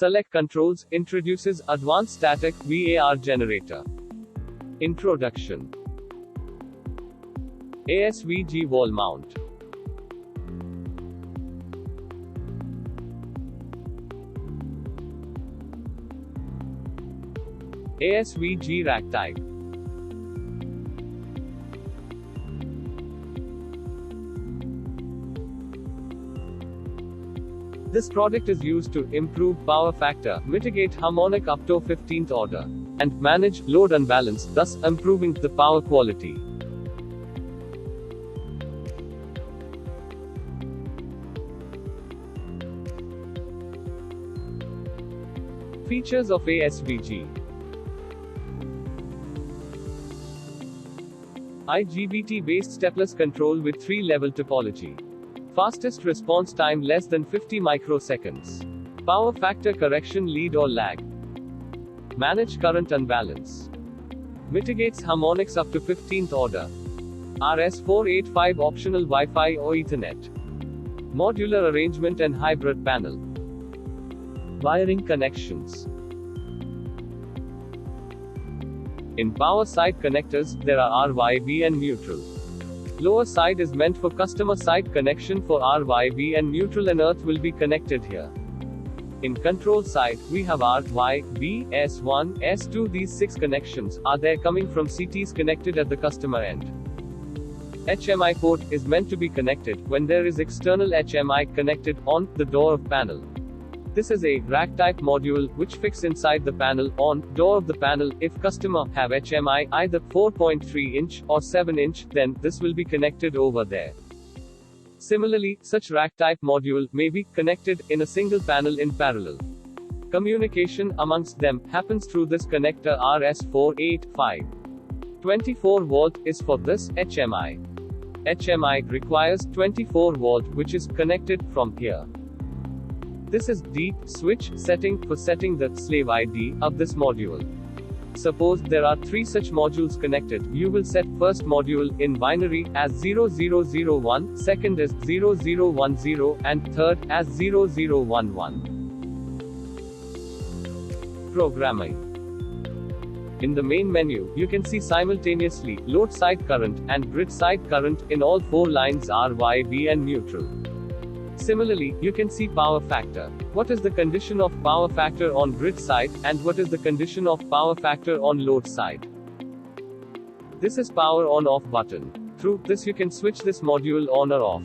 Selec Controls introduces Advanced Static VAR Generator. Introduction. ASVG Wall Mount. ASVG Rack Type. This product is used to improve power factor, mitigate harmonic up to 15th order, and manage load unbalance, thus improving the power quality. Features of ASVG. IGBT-based stepless control with 3-level topology. Fastest response time less than 50 microseconds. Power factor correction lead or lag. Manage current unbalance. Mitigates harmonics up to 15th order. RS485 optional Wi-Fi or Ethernet. Modular arrangement and hybrid panel. Wiring connections. In power side connectors, there are RYB and neutral. Lower side is meant for customer side connection for RYB and neutral and earth will be connected here. In control side, we have R, Y, B, S1, S2. These 6 connections are there coming from CTs connected at the customer end. HMI port is meant to be connected when there is external HMI connected on the door of panel. This is a rack type module which fix inside the panel on door of the panel. If customer have HMI either 4.3 inch or 7 inch, then this will be connected over there. Similarly, such rack type module may be connected in a single panel in parallel. Communication amongst them happens through this connector RS485. 24 volt is for this HMI. HMI requires 24 volt which is connected from here. This is deep switch setting for setting the slave ID of this module. Suppose there are 3 such modules connected, you will set first module in binary as 0001, second is 0010, and third as 0011. Programming. In the main menu, you can see simultaneously load side current and grid side current in all 4 lines RYB and neutral. Similarly, you can see power factor. What is the condition of power factor on grid side, and what is the condition of power factor on load side? This is power on off button. Through this you can switch this module on or off.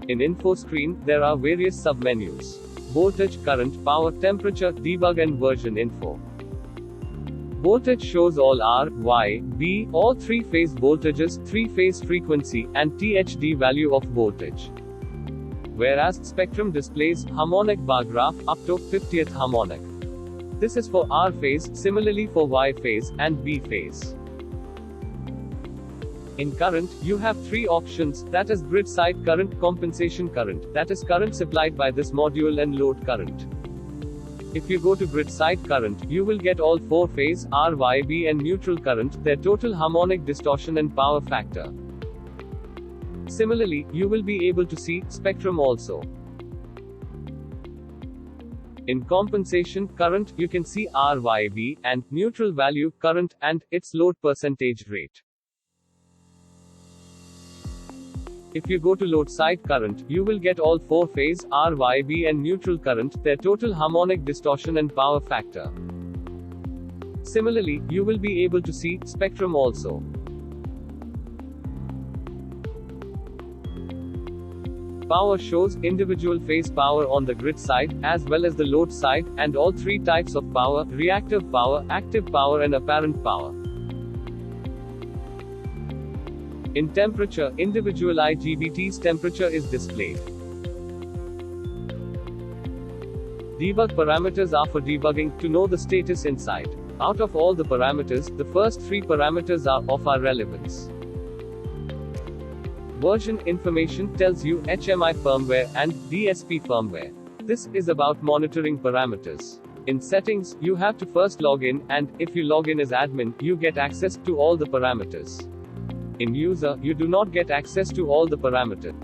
In info screen, there are various submenus. Voltage, current, power, temperature, debug and version info. Voltage shows all R, Y, B, all 3-phase voltages, 3-phase frequency, and THD value of voltage. Whereas spectrum displays harmonic bar graph up to 50th harmonic. This is for R phase, similarly for Y phase, and B phase. In current, you have 3 options, that is grid side current, compensation current, that is current supplied by this module, and load current. If you go to grid side current, you will get all 4 phase, RYB and neutral current, their total harmonic distortion and power factor. Similarly, you will be able to see spectrum also. In compensation current, you can see RYB and neutral value current and its load percentage rate. If you go to load side current, you will get all 4 phase, RYB and neutral current, their total harmonic distortion and power factor. Similarly, you will be able to see spectrum also. Power shows individual phase power on the grid side, as well as the load side, and all 3 types of power, reactive power, active power and apparent power. In temperature, individual IGBT's temperature is displayed. Debug parameters are for debugging, to know the status inside. Out of all the parameters, the first 3 parameters are of our relevance. Version information tells you HMI firmware and DSP firmware. This is about monitoring parameters. In settings, you have to first log in, and if you log in as admin, you get access to all the parameters. In user, you do not get access to all the parameters.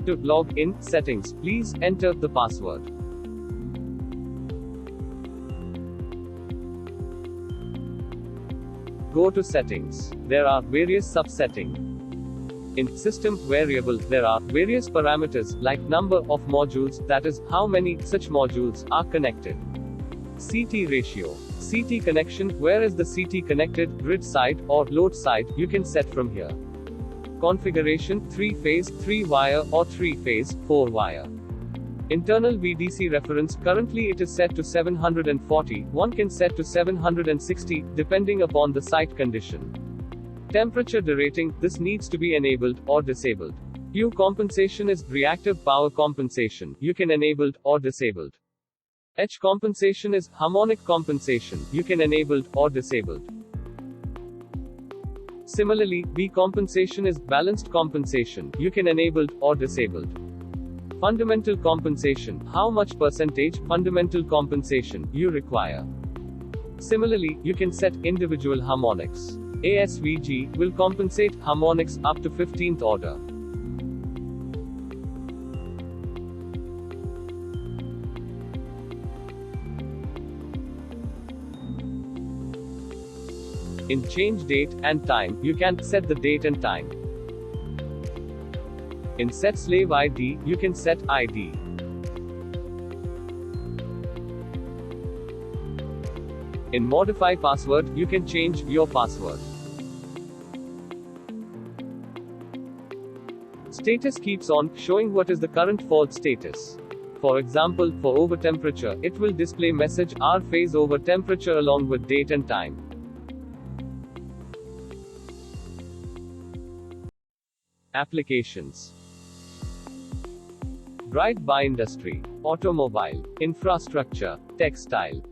To log in, settings, please enter the password. Go to settings. There are various subsettings. In system variable, there are various parameters, like number of modules, that is, how many such modules are connected. CT ratio. CT connection, where is the CT connected, grid side, or load side, you can set from here. Configuration, 3-phase, 3-wire, or 3-phase, 4-wire. Internal VDC reference, currently it is set to 740, one can set to 760, depending upon the site condition. Temperature derating, this needs to be enabled, or disabled. Q compensation is reactive power compensation, you can enabled, or disabled. H compensation is harmonic compensation, you can enabled, or disabled. Similarly, B compensation is balanced compensation, you can enabled, or disabled. Fundamental compensation, how much percentage fundamental compensation you require. Similarly, you can set individual harmonics. ASVG will compensate harmonics up to 15th order. In change date and time, you can set the date and time. In set slave ID, you can set ID. In modify password, you can change your password. Status keeps on showing what is the current fault status. For example, for over temperature, it will display message R phase over temperature along with date and time. Applications. Bright by industry, automobile, infrastructure, textile.